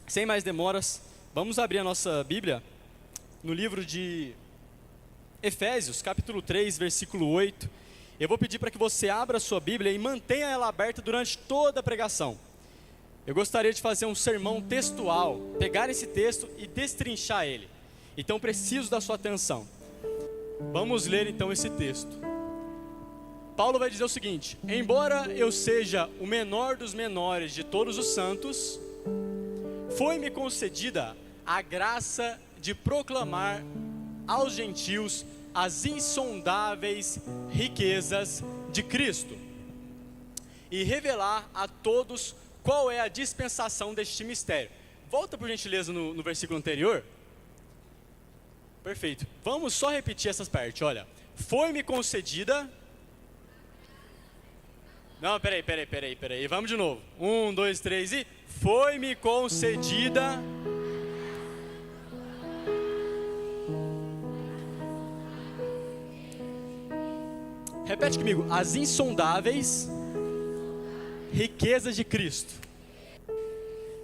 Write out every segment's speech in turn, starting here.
sem mais demoras, vamos abrir a nossa Bíblia no livro de Efésios, capítulo 3, versículo 8. Eu vou pedir para que você abra a sua Bíblia e mantenha ela aberta durante toda a pregação. Eu gostaria de fazer um sermão textual, pegar esse texto e destrinchar ele. Então preciso da sua atenção. Vamos ler então esse texto. Paulo vai dizer o seguinte: embora eu seja o menor dos menores de todos os santos, foi-me concedida a graça de proclamar aos gentios as insondáveis riquezas de Cristo e revelar a todos qual é a dispensação deste mistério. Volta por gentileza no versículo anterior. Perfeito. Vamos só repetir essas partes, olha. Foi-me concedida... Não, peraí. Vamos de novo. 1, 2, 3 e... Foi-me concedida... Repete comigo. As insondáveis riquezas de Cristo.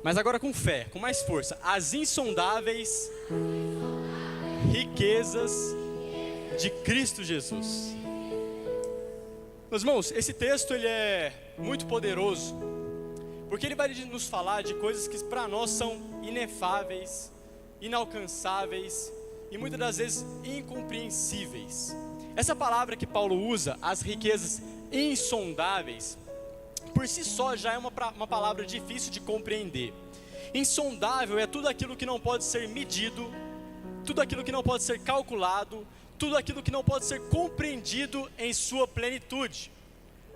Mas agora com fé, com mais força. As insondáveis riquezas de Cristo Jesus. Meus irmãos, esse texto ele é muito poderoso, porque ele vai nos falar de coisas que para nós são inefáveis, inalcançáveis e muitas das vezes incompreensíveis. Essa palavra que Paulo usa, as riquezas insondáveis, por si só já é uma palavra difícil de compreender. Insondável é tudo aquilo que não pode ser medido, tudo aquilo que não pode ser calculado, tudo aquilo que não pode ser compreendido em sua plenitude.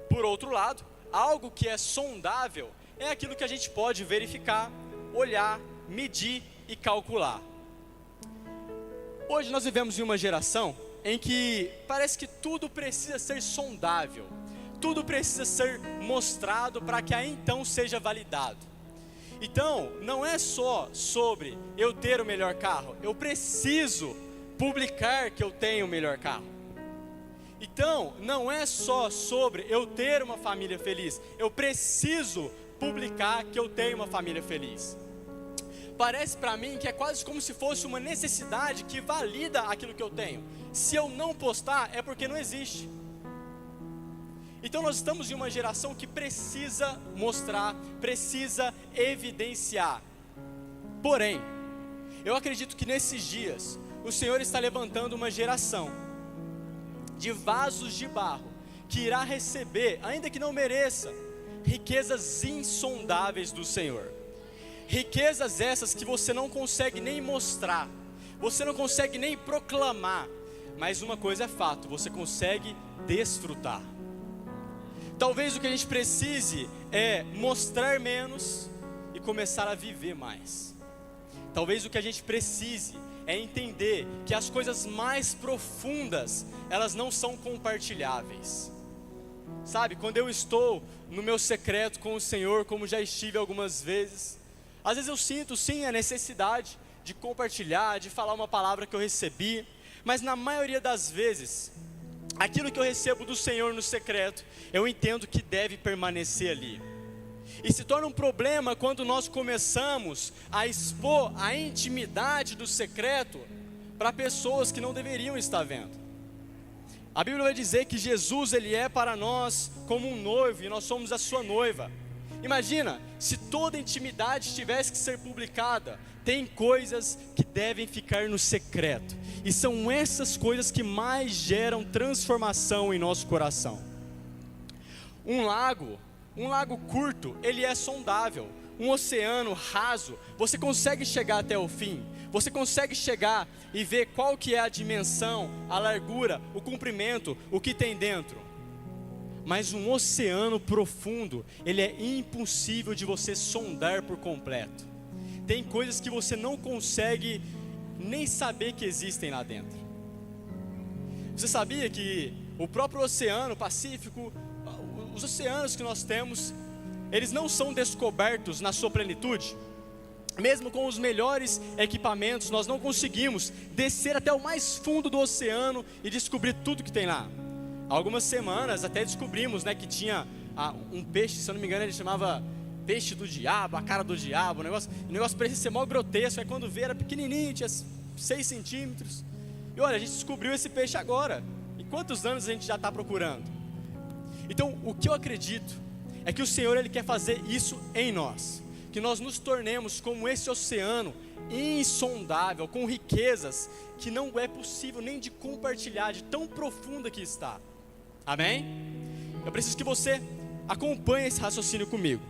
Por outro lado, algo que é sondável é aquilo que a gente pode verificar, olhar, medir e calcular. Hoje nós vivemos em uma geração em que parece que tudo precisa ser sondável, tudo precisa ser mostrado para que aí então seja validado. Então, não é só sobre eu ter o melhor carro, eu preciso publicar que eu tenho o melhor carro. Então, não é só sobre eu ter uma família feliz, eu preciso publicar que eu tenho uma família feliz. Parece para mim que é quase como se fosse uma necessidade que valida aquilo que eu tenho. Se eu não postar, é porque não existe. Então nós estamos em uma geração que precisa mostrar, precisa evidenciar. Porém, eu acredito que nesses dias, o Senhor está levantando uma geração de vasos de barro, que irá receber, ainda que não mereça, riquezas insondáveis do Senhor. Riquezas essas que você não consegue nem mostrar, você não consegue nem proclamar, mas uma coisa é fato, você consegue desfrutar. Talvez o que a gente precise é mostrar menos e começar a viver mais. Talvez o que a gente precise é entender que as coisas mais profundas, elas não são compartilháveis. Sabe, quando eu estou no meu secreto com o Senhor, como já estive algumas vezes, às vezes eu sinto sim a necessidade de compartilhar, de falar uma palavra que eu recebi, mas na maioria das vezes, aquilo que eu recebo do Senhor no secreto, eu entendo que deve permanecer ali. E se torna um problema quando nós começamos a expor a intimidade do secreto para pessoas que não deveriam estar vendo. A Bíblia vai dizer que Jesus ele é para nós como um noivo e nós somos a sua noiva. Imagina, se toda intimidade tivesse que ser publicada, tem coisas que devem ficar no secreto. E são essas coisas que mais geram transformação em nosso coração. Um lago curto, ele é sondável. Um oceano raso, você consegue chegar até o fim. Você consegue chegar e ver qual que é a dimensão, a largura, o comprimento, o que tem dentro. Mas um oceano profundo, ele é impossível de você sondar por completo. Tem coisas que você não consegue nem saber que existem lá dentro. Você sabia que o próprio oceano Pacífico, os oceanos que nós temos, eles não são descobertos na sua plenitude? Mesmo com os melhores equipamentos, nós não conseguimos descer até o mais fundo do oceano e descobrir tudo que tem lá. Há algumas semanas até descobrimos, que tinha um peixe, se eu não me engano ele chamava peixe do diabo, a cara do diabo, o negócio parecia ser mó grotesco. Aí quando vê era pequenininho, tinha 6 centímetros. E olha, a gente descobriu esse peixe agora. E quantos anos a gente já está procurando? Então, o que eu acredito é que o Senhor, Ele quer fazer isso em nós. Que nós nos tornemos como esse oceano insondável, com riquezas que não é possível nem de compartilhar, de tão profunda que está. Amém? Eu preciso que você acompanhe esse raciocínio comigo.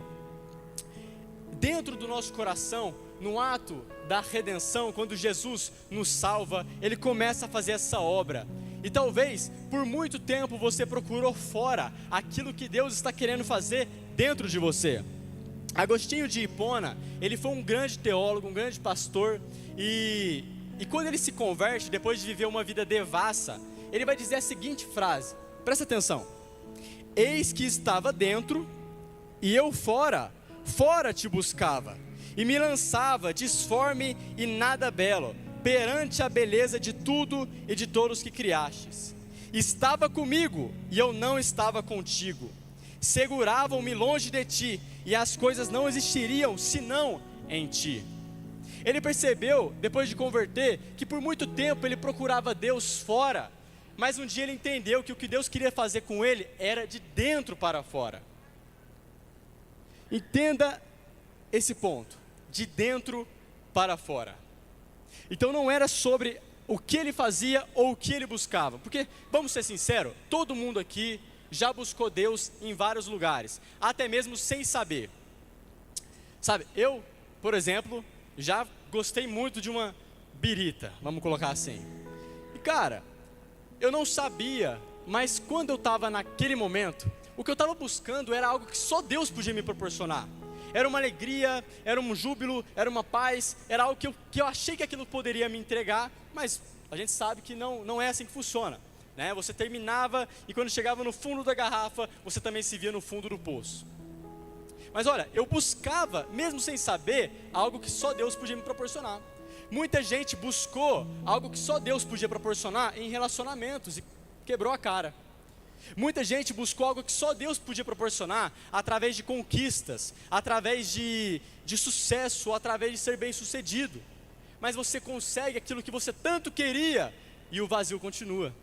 Dentro do nosso coração, no ato da redenção, quando Jesus nos salva, Ele começa a fazer essa obra. E talvez, por muito tempo, você procurou fora aquilo que Deus está querendo fazer dentro de você. Agostinho de Hipona, ele foi um grande teólogo, um grande pastor, e quando ele se converte, depois de viver uma vida devassa, ele vai dizer a seguinte frase, presta atenção: eis que estava dentro, e eu fora te buscava, e me lançava disforme e nada belo, perante a beleza de tudo e de todos que criastes. Estava comigo, e eu não estava contigo. Seguravam-me longe de ti, e as coisas não existiriam, senão em ti. Ele percebeu, depois de converter, que por muito tempo ele procurava Deus fora, mas um dia ele entendeu que o que Deus queria fazer com ele, era de dentro para fora. Entenda esse ponto, de dentro para fora. Então não era sobre o que ele fazia ou o que ele buscava, porque, vamos ser sinceros, todo mundo aqui já buscou Deus em vários lugares, até mesmo sem saber. Sabe, eu, por exemplo, já gostei muito de uma birita, vamos colocar assim. E cara, eu não sabia, mas quando eu estava naquele momento, o que eu estava buscando era algo que só Deus podia me proporcionar. Era uma alegria, era um júbilo, era uma paz, era algo que eu achei que aquilo poderia me entregar, mas a gente sabe que não é assim que funciona. Você terminava e quando chegava no fundo da garrafa, você também se via no fundo do poço. Mas olha, eu buscava, mesmo sem saber, algo que só Deus podia me proporcionar. Muita gente buscou algo que só Deus podia proporcionar em relacionamentos e quebrou a cara. Muita gente buscou algo que só Deus podia proporcionar através de conquistas, através de sucesso, através de ser bem sucedido. Mas você consegue aquilo que você tanto queria e o vazio continua.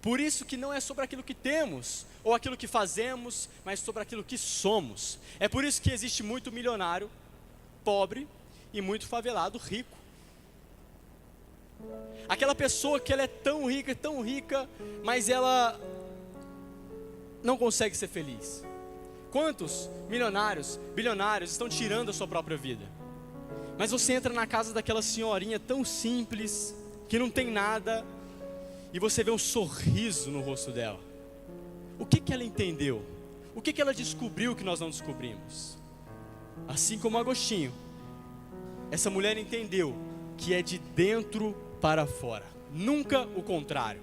Por isso que não é sobre aquilo que temos, ou aquilo que fazemos, mas sobre aquilo que somos. É por isso que existe muito milionário, pobre, e muito favelado, rico. Aquela pessoa que ela é tão rica, mas ela não consegue ser feliz. Quantos milionários, bilionários estão tirando a sua própria vida? Mas você entra na casa daquela senhorinha tão simples, que não tem nada, e você vê um sorriso no rosto dela. O que ela entendeu? O que ela descobriu que nós não descobrimos? Assim como Agostinho, essa mulher entendeu que é de dentro para fora, nunca o contrário.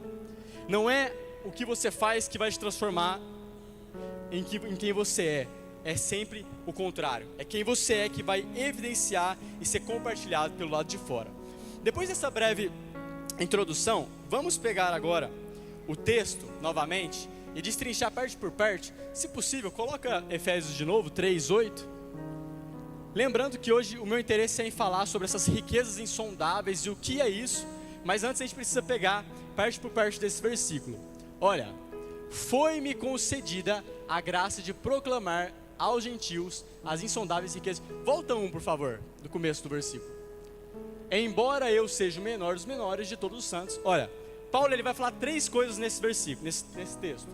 Não é o que você faz que vai te transformar em quem você é sempre o contrário. É quem você é que vai evidenciar e ser compartilhado pelo lado de fora. Depois dessa breve introdução, vamos pegar agora o texto novamente e destrinchar parte por parte. Se possível, coloca Efésios de novo, 3:8. Lembrando que hoje o meu interesse é em falar sobre essas riquezas insondáveis e o que é isso, mas antes a gente precisa pegar parte por parte desse versículo. Olha, foi-me concedida a graça de proclamar aos gentios as insondáveis riquezas. Volta por favor, do começo do versículo. Embora eu seja o menor dos menores de todos os santos. Olha, Paulo ele vai falar 3 coisas nesse versículo, nesse texto.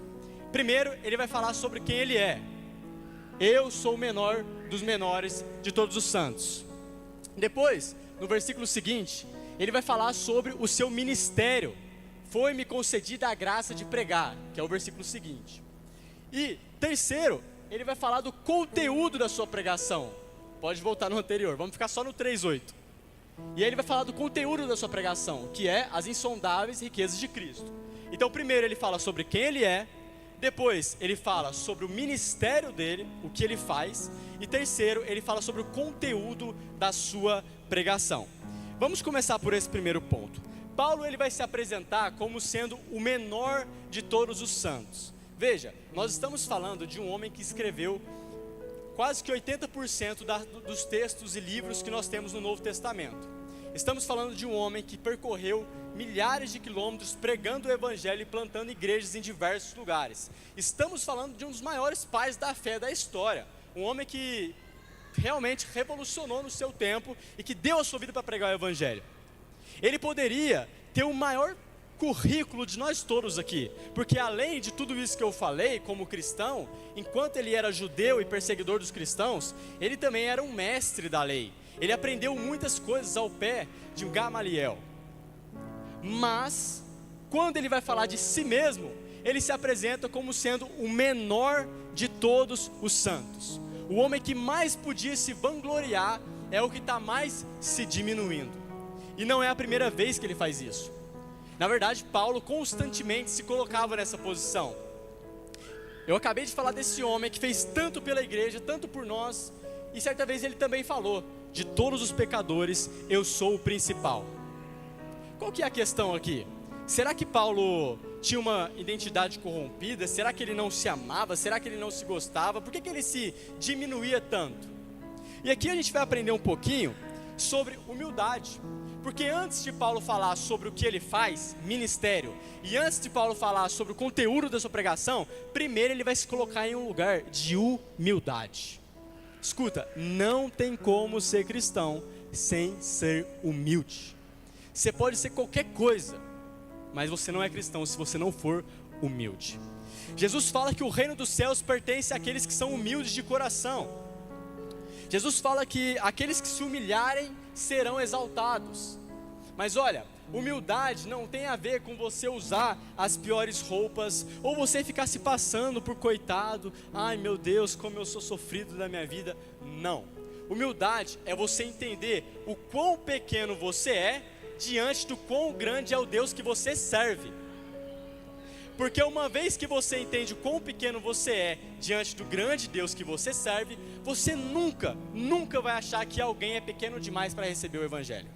Primeiro, ele vai falar sobre quem ele é. Eu sou o menor dos menores de todos os santos. Depois, no versículo seguinte, ele vai falar sobre o seu ministério. Foi-me concedida a graça de pregar, que é o versículo seguinte. E terceiro, ele vai falar do conteúdo da sua pregação. Pode voltar no anterior, vamos ficar só no 3:8. E aí ele vai falar do conteúdo da sua pregação, que é as insondáveis riquezas de Cristo. Então primeiro ele fala sobre quem ele é, depois ele fala sobre o ministério dele, o que ele faz, e terceiro ele fala sobre o conteúdo da sua pregação. Vamos começar por esse primeiro ponto. Paulo ele vai se apresentar como sendo o menor de todos os santos. Veja, nós estamos falando de um homem que escreveu quase que 80% dos textos e livros que nós temos no Novo Testamento. Estamos falando de um homem que percorreu milhares de quilômetros pregando o evangelho e plantando igrejas em diversos lugares. Estamos falando de um dos maiores pais da fé da história, um homem que realmente revolucionou no seu tempo e que deu a sua vida para pregar o evangelho. Ele poderia ter o maior currículo de nós todos aqui, porque além de tudo isso que eu falei como cristão, enquanto ele era judeu e perseguidor dos cristãos, ele também era um mestre da lei. Ele aprendeu muitas coisas ao pé de Gamaliel. Mas quando ele vai falar de si mesmo, ele se apresenta como sendo o menor de todos os santos. O homem que mais podia se vangloriar é o que está mais se diminuindo. E não é a primeira vez que ele faz isso. Na verdade, Paulo constantemente se colocava nessa posição. Eu acabei de falar desse homem que fez tanto pela igreja, tanto por nós, e certa vez ele também falou: de todos os pecadores, eu sou o principal. Qual que é a questão aqui? Será que Paulo tinha uma identidade corrompida? Será que ele não se amava? Será que ele não se gostava? Por que ele se diminuía tanto? E aqui a gente vai aprender um pouquinho sobre humildade. Porque antes de Paulo falar sobre o que ele faz, ministério, e antes de Paulo falar sobre o conteúdo da sua pregação, primeiro ele vai se colocar em um lugar de humildade. Escuta, não tem como ser cristão sem ser humilde. Você pode ser qualquer coisa, mas você não é cristão se você não for humilde. Jesus fala que o reino dos céus pertence àqueles que são humildes de coração. Jesus fala que aqueles que se humilharem serão exaltados. Mas olha, humildade não tem a ver com você usar as piores roupas, ou você ficar se passando por coitado. Ai meu Deus, como eu sou sofrido na minha vida. Não, humildade é você entender o quão pequeno você é diante do quão grande é o Deus que você serve. Porque uma vez que você entende o quão pequeno você é diante do grande Deus que você serve, você nunca vai achar que alguém é pequeno demais para receber o evangelho.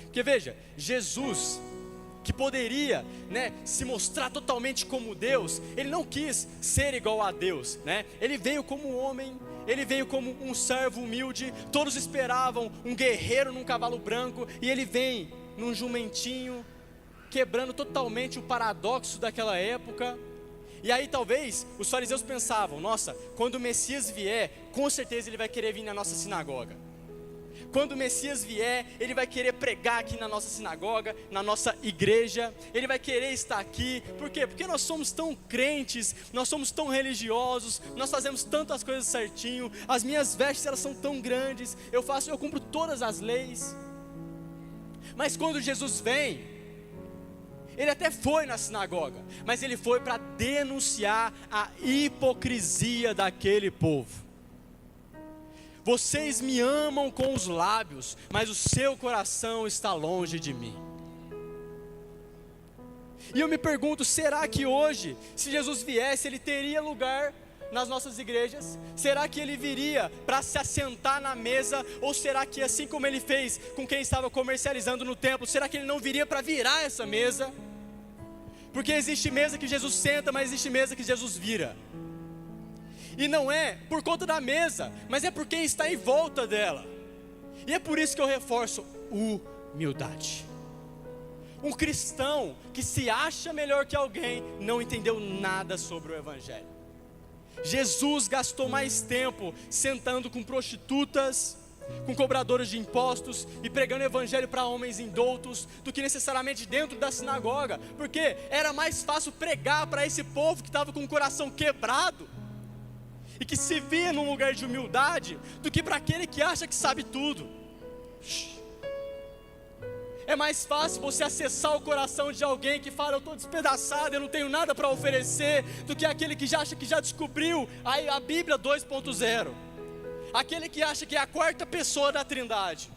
Porque veja, Jesus, que poderia, se mostrar totalmente como Deus, ele não quis ser igual a Deus, Ele veio como homem, ele veio como um servo humilde. Todos esperavam um guerreiro num cavalo branco, e ele vem num jumentinho, quebrando totalmente o paradoxo daquela época. E aí talvez os fariseus pensavam: nossa, quando o Messias vier, com certeza ele vai querer vir na nossa sinagoga. Quando o Messias vier, ele vai querer pregar aqui na nossa sinagoga, na nossa igreja. Ele vai querer estar aqui. Por quê? Porque nós somos tão crentes, nós somos tão religiosos, nós fazemos tantas coisas certinho, as minhas vestes elas são tão grandes, eu cumpro todas as leis. Mas quando Jesus vem, ele até foi na sinagoga, mas ele foi para denunciar a hipocrisia daquele povo. Vocês me amam com os lábios, mas o seu coração está longe de mim. E eu me pergunto, será que hoje, se Jesus viesse, ele teria lugar nas nossas igrejas? Será que ele viria para se assentar na mesa? Ou será que, assim como ele fez com quem estava comercializando no templo, será que ele não viria para virar essa mesa? Porque existe mesa que Jesus senta, mas existe mesa que Jesus vira. E não é por conta da mesa, mas é por quem está em volta dela. E é por isso que eu reforço: humildade. Um cristão que se acha melhor que alguém não entendeu nada sobre o evangelho. Jesus gastou mais tempo sentando com prostitutas, com cobradores de impostos e pregando o evangelho para homens indoutos, do que necessariamente dentro da sinagoga. Porque era mais fácil pregar para esse povo que estava com o coração quebrado e que se via num lugar de humildade, do que para aquele que acha que sabe tudo. É mais fácil você acessar o coração de alguém que fala: eu estou despedaçado, eu não tenho nada para oferecer, do que aquele que já acha que já descobriu a Bíblia 2.0. Aquele que acha que é a quarta pessoa da Trindade.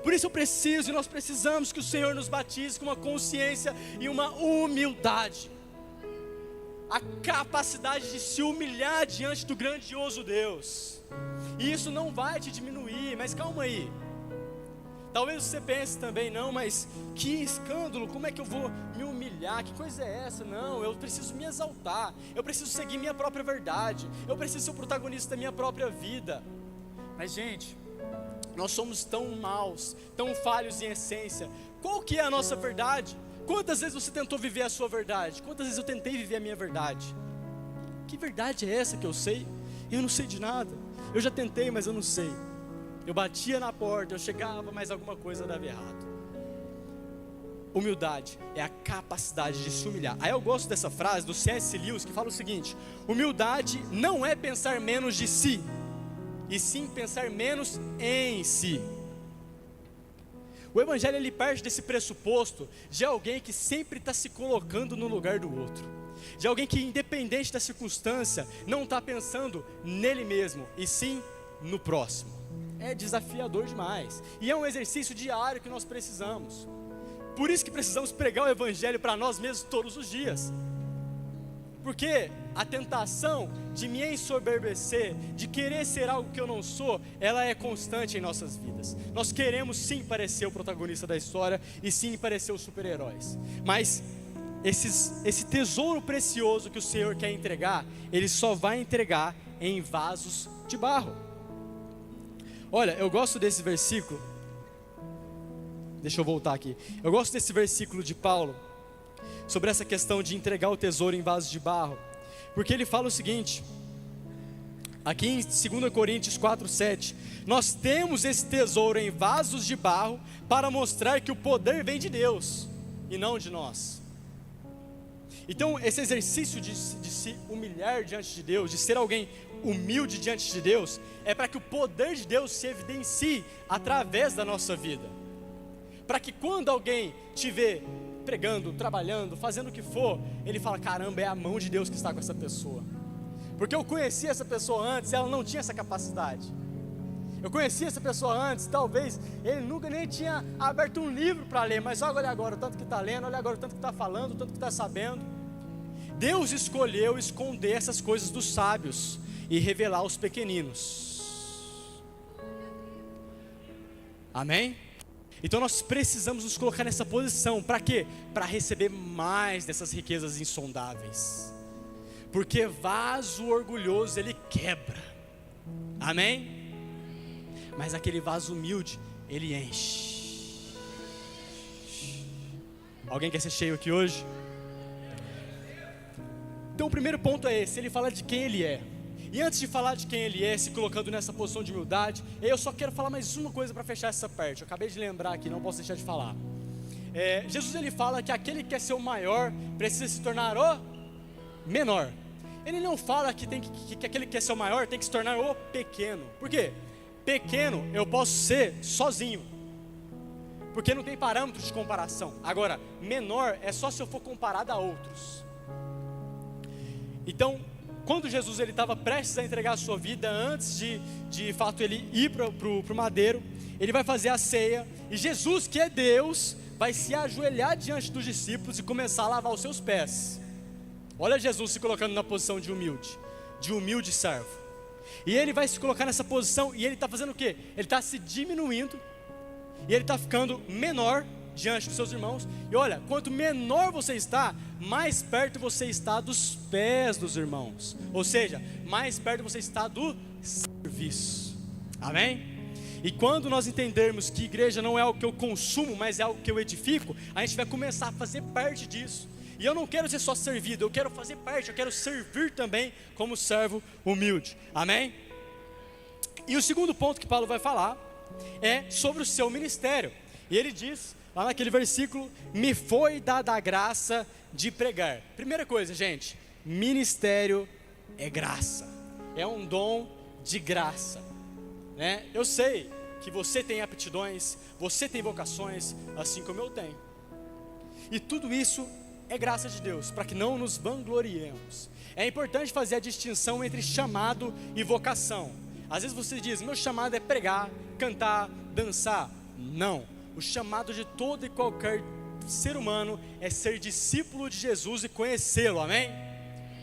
Por isso eu preciso, e nós precisamos que o Senhor nos batize com uma consciência e uma humildade. A capacidade de se humilhar diante do grandioso Deus. E isso não vai te diminuir, mas calma aí. Talvez você pense também, não, mas que escândalo, como é que eu vou me humilhar? Que coisa é essa? Não, eu preciso me exaltar, eu preciso seguir minha própria verdade, eu preciso ser o protagonista da minha própria vida. Mas gente, nós somos tão maus, tão falhos em essência. Qual que é a nossa verdade? Quantas vezes você tentou viver a sua verdade? Quantas vezes eu tentei viver a minha verdade? Que verdade é essa que eu sei? Eu não sei de nada. Eu já tentei, mas eu não sei. Eu batia na porta, eu chegava, mas alguma coisa dava errado. Humildade é a capacidade de se humilhar. Aí eu gosto dessa frase do C.S. Lewis, que fala o seguinte: humildade não é pensar menos de si, e sim pensar menos em si. O evangelho ele parte desse pressuposto de alguém que sempre está se colocando no lugar do outro, de alguém que, independente da circunstância, não está pensando nele mesmo, e sim no próximo. É desafiador demais, e é um exercício diário que nós precisamos. Por isso que precisamos pregar o evangelho para nós mesmos todos os dias, porque a tentação de me ensoberbecer, de querer ser algo que eu não sou, ela é constante em nossas vidas. Nós queremos sim parecer o protagonista da história, e sim parecer os super-heróis, mas esse tesouro precioso que o Senhor quer entregar, Ele só vai entregar em vasos de barro. Olha, eu gosto desse versículo. Deixa eu voltar aqui. Eu gosto desse versículo de Paulo, sobre essa questão de entregar o tesouro em vasos de barro, porque ele fala o seguinte, aqui em 2 Coríntios 4:7, nós temos esse tesouro em vasos de barro, para mostrar que o poder vem de Deus, e não de nós. Então esse exercício de se humilhar diante de Deus, de ser alguém humilde diante de Deus, é para que o poder de Deus se evidencie através da nossa vida, para que quando alguém te vê pregando, trabalhando, fazendo o que for, ele fala: caramba, é a mão de Deus que está com essa pessoa, porque eu conheci essa pessoa antes, ela não tinha essa capacidade. Eu conheci essa pessoa antes, talvez ele nunca nem tinha aberto um livro para ler, mas olha agora o tanto que está lendo, olha agora o tanto que está falando, o tanto que está sabendo. Deus escolheu esconder essas coisas dos sábios e revelar aos pequeninos. Amém? Então nós precisamos nos colocar nessa posição. Para quê? Para receber mais dessas riquezas insondáveis. Porque vaso orgulhoso ele quebra. Amém? Mas aquele vaso humilde, ele enche. Alguém quer ser cheio aqui hoje? Então o primeiro ponto é esse, ele fala de quem ele é. E antes de falar de quem ele é, se colocando nessa posição de humildade, eu só quero falar mais uma coisa para fechar essa parte. Eu acabei de lembrar aqui, não posso deixar de falar. Jesus ele fala que aquele que quer ser o maior precisa se tornar o menor. Ele não fala que aquele que quer ser o maior tem que se tornar o pequeno. Por quê? Pequeno eu posso ser sozinho, porque não tem parâmetro de comparação. Agora, menor é só se eu for comparado a outros. Então, quando Jesus ele estava prestes a entregar a sua vida, antes de fato ele ir para o madeiro, ele vai fazer a ceia, e Jesus, que é Deus, vai se ajoelhar diante dos discípulos e começar a lavar os seus pés. Olha Jesus se colocando na posição de humilde servo. E ele vai se colocar nessa posição, e ele está fazendo o quê? Ele está se diminuindo, e ele está ficando menor diante dos seus irmãos. E olha, quanto menor você está, mais perto você está dos pés dos irmãos. Ou seja, mais perto você está do serviço. Amém? E quando nós entendermos que igreja não é algo que eu consumo, mas é algo que eu edifico, a gente vai começar a fazer parte disso. E eu não quero ser só servido, eu quero fazer parte, eu quero servir também como servo humilde. Amém? E o segundo ponto que Paulo vai falar é sobre o seu ministério. E ele diz, lá naquele versículo: me foi dada a graça de pregar. Primeira coisa, gente, ministério é graça, é um dom de graça, né? Eu sei que você tem aptidões, você tem vocações, assim como eu tenho. E tudo isso é graça de Deus, para que não nos vangloriemos. É importante fazer a distinção entre chamado e vocação. Às vezes você diz: meu chamado é pregar, cantar, dançar. Não, o chamado de todo e qualquer ser humano é ser discípulo de Jesus e conhecê-lo, amém?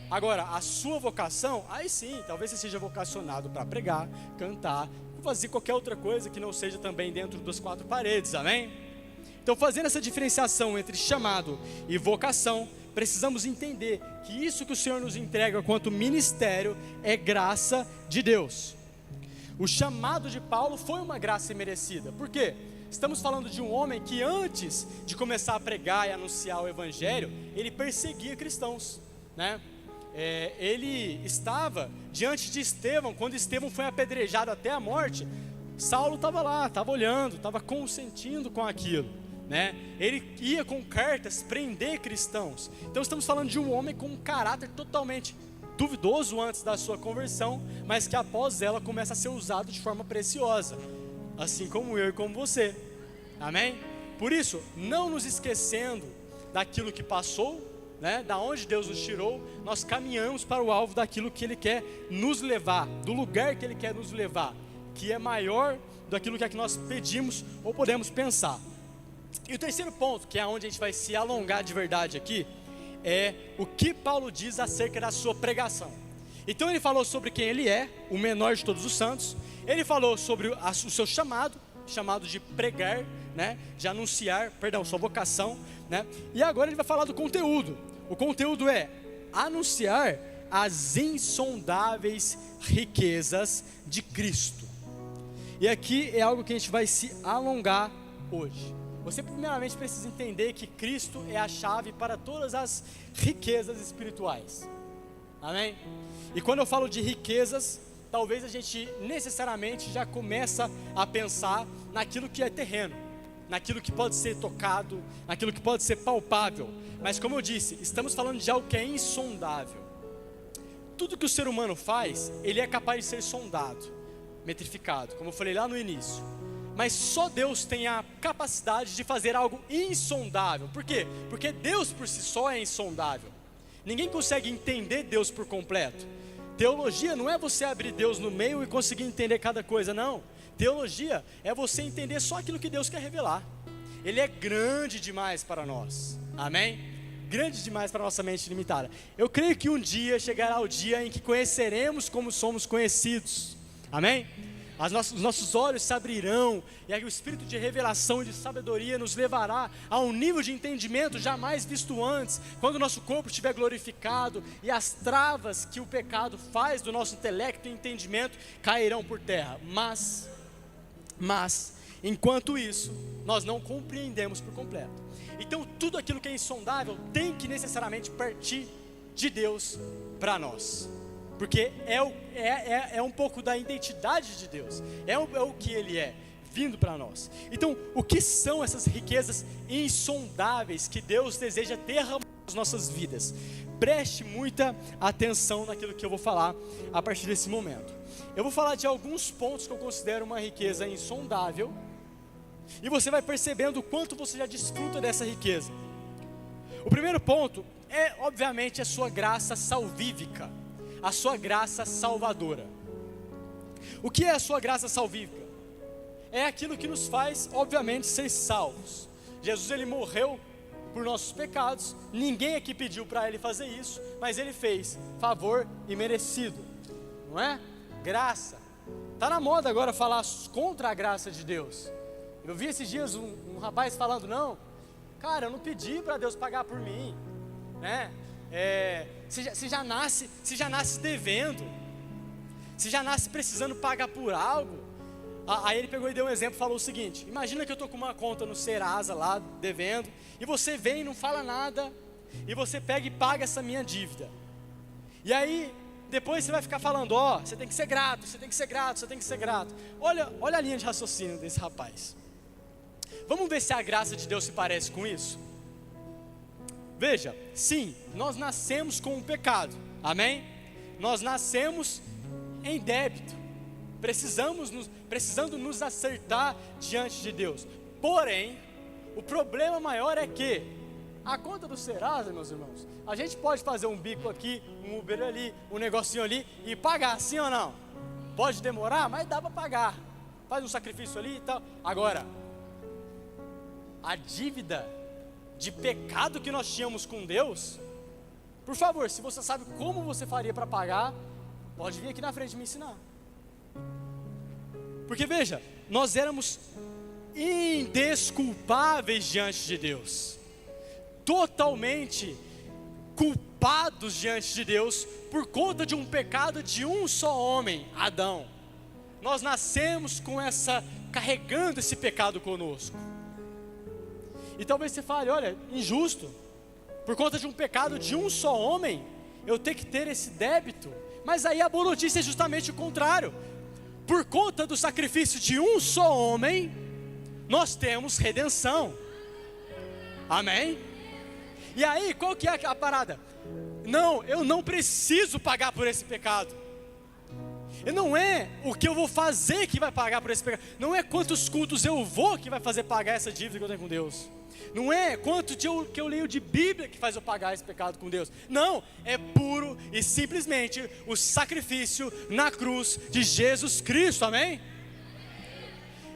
Agora, a sua vocação, aí sim, talvez você seja vocacionado para pregar, cantar, fazer qualquer outra coisa que não seja também dentro das quatro paredes, amém? Então, fazendo essa diferenciação entre chamado e vocação, precisamos entender que isso que o Senhor nos entrega quanto ministério é graça de Deus. O chamado de Paulo foi uma graça imerecida. Por quê? Estamos falando de um homem que antes de começar a pregar e anunciar o evangelho, ele perseguia cristãos, né? Ele estava diante de Estevão. Quando Estevão foi apedrejado até a morte, Saulo estava lá, estava olhando, estava consentindo com aquilo, né? Ele ia com cartas prender cristãos. Então estamos falando de um homem com um caráter totalmente duvidoso antes da sua conversão, mas que após ela começa a ser usado de forma preciosa, assim como eu e como você, amém? Por isso, não nos esquecendo daquilo que passou, né? Da onde Deus nos tirou, nós caminhamos para o alvo daquilo que Ele quer nos levar, do lugar que Ele quer nos levar, que é maior daquilo que é que nós pedimos ou podemos pensar. E o terceiro ponto, que é onde a gente vai se alongar de verdade aqui, é o que Paulo diz acerca da sua pregação. Então ele falou sobre quem ele é, o menor de todos os santos. Ele falou sobre o seu chamado de pregar, né? De anunciar, sua vocação, né? E agora ele vai falar do conteúdo. O conteúdo é anunciar as insondáveis riquezas de Cristo. E aqui é algo que a gente vai se alongar hoje. Você primeiramente precisa entender que Cristo é a chave para todas as riquezas espirituais, amém? E quando eu falo de riquezas, talvez a gente necessariamente já começa a pensar naquilo que é terreno, naquilo que pode ser tocado, naquilo que pode ser palpável. Mas como eu disse, estamos falando de algo que é insondável. Tudo que o ser humano faz, ele é capaz de ser sondado, metrificado, como eu falei lá no início. Mas só Deus tem a capacidade de fazer algo insondável. Por quê? Porque Deus por si só é insondável. Ninguém consegue entender Deus por completo. Teologia não é você abrir Deus no meio e conseguir entender cada coisa, não. Teologia é você entender só aquilo que Deus quer revelar. Ele é grande demais para nós, amém? Grande demais para a nossa mente limitada. Eu creio que um dia chegará o dia em que conheceremos como somos conhecidos, amém? Os nossos olhos se abrirão, e aí o espírito de revelação e de sabedoria nos levará a um nível de entendimento jamais visto antes, quando o nosso corpo estiver glorificado e as travas que o pecado faz do nosso intelecto e entendimento cairão por terra. Mas, enquanto isso, nós não compreendemos por completo. Então tudo aquilo que é insondável tem que necessariamente partir de Deus para nós. Porque é um pouco da identidade de Deus, é o que Ele é, vindo para nós. Então, o que são essas riquezas insondáveis que Deus deseja derramar nas nossas vidas? Preste muita atenção naquilo que eu vou falar a partir desse momento. Eu vou falar de alguns pontos que eu considero uma riqueza insondável, e você vai percebendo o quanto você já desfruta dessa riqueza. O primeiro ponto é, obviamente, a sua graça salvífica, a sua graça salvadora. O que é a sua graça salvífica? É aquilo que nos faz, obviamente, ser salvos. Jesus, ele morreu por nossos pecados. Ninguém aqui pediu para ele fazer isso, mas ele fez, favor e merecido, não é? Graça. Está na moda agora falar contra a graça de Deus. Eu vi esses dias um rapaz falando, não, cara, eu não pedi para Deus pagar por mim, né? Você já nasce devendo, você já nasce precisando pagar por algo. Aí ele pegou e deu um exemplo, falou o seguinte: imagina que eu estou com uma conta no Serasa lá, devendo, e você vem e não fala nada, e você pega e paga essa minha dívida. E aí, depois você vai ficar falando, você tem que ser grato, você tem que ser grato, você tem que ser grato. Olha a linha de raciocínio desse rapaz. Vamos ver se a graça de Deus se parece com isso? Veja, sim, nós nascemos com um pecado, amém? Nós nascemos em débito, precisando nos acertar diante de Deus. Porém, o problema maior é que a conta do Serasa, meus irmãos, a gente pode fazer um bico aqui, um Uber ali, um negocinho ali e pagar, sim ou não? Pode demorar, mas dá para pagar. Faz um sacrifício ali e tal. Agora, a dívida de pecado que nós tínhamos com Deus, por favor, se você sabe como você faria para pagar, pode vir aqui na frente me ensinar. Porque veja, nós éramos indesculpáveis diante de Deus, totalmente culpados diante de Deus, por conta de um pecado de um só homem, Adão. Nós nascemos carregando esse pecado conosco. E talvez você fale, olha, injusto, por conta de um pecado de um só homem, eu tenho que ter esse débito. Mas aí a boa notícia é justamente o contrário. Por conta do sacrifício de um só homem, nós temos redenção. Amém? E aí, qual que é a parada? Não, eu não preciso pagar por esse pecado. E não é o que eu vou fazer que vai pagar por esse pecado. Não é quantos cultos eu vou que vai fazer pagar essa dívida que eu tenho com Deus. Não é quanto que eu leio de Bíblia que faz eu pagar esse pecado com Deus. Não, é puro e simplesmente o sacrifício na cruz de Jesus Cristo, amém?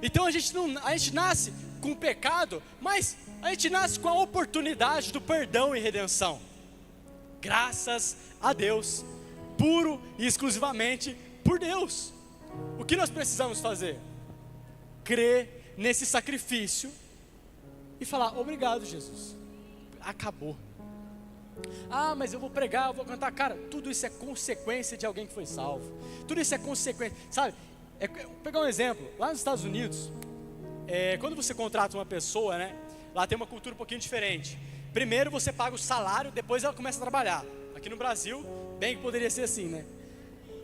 Então a gente nasce com pecado, mas a gente nasce com a oportunidade do perdão e redenção. Graças a Deus, puro e exclusivamente por Deus. O que nós precisamos fazer? Crer nesse sacrifício e falar, obrigado Jesus, acabou. Ah, mas eu vou pregar, eu vou cantar. Cara, tudo isso é consequência de alguém que foi salvo. Tudo isso é consequência, sabe? Vou pegar um exemplo, lá nos Estados Unidos, quando você contrata uma pessoa, né? Lá tem uma cultura um pouquinho diferente. Primeiro você paga o salário, depois ela começa a trabalhar. Aqui no Brasil, bem que poderia ser assim, né?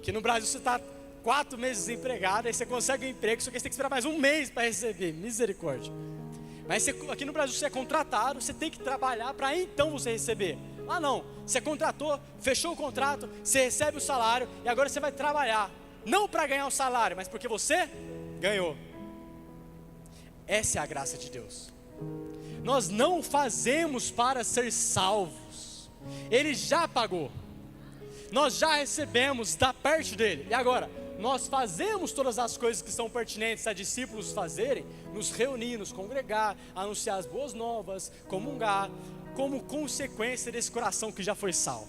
Que no Brasil você está 4 meses desempregado, aí você consegue um emprego, só que você tem que esperar mais um mês para receber, misericórdia. Mas aqui no Brasil você é contratado, você tem que trabalhar para então você receber. Lá não, você contratou, fechou o contrato, você recebe o salário e agora você vai trabalhar. Não para ganhar o salário, mas porque você ganhou. Essa é a graça de Deus. Nós não fazemos para ser salvos. Ele já pagou. Nós já recebemos da parte dele. E agora, nós fazemos todas as coisas que são pertinentes a discípulos fazerem, nos reunir, nos congregar, anunciar as boas novas, comungar, como consequência desse coração que já foi salvo.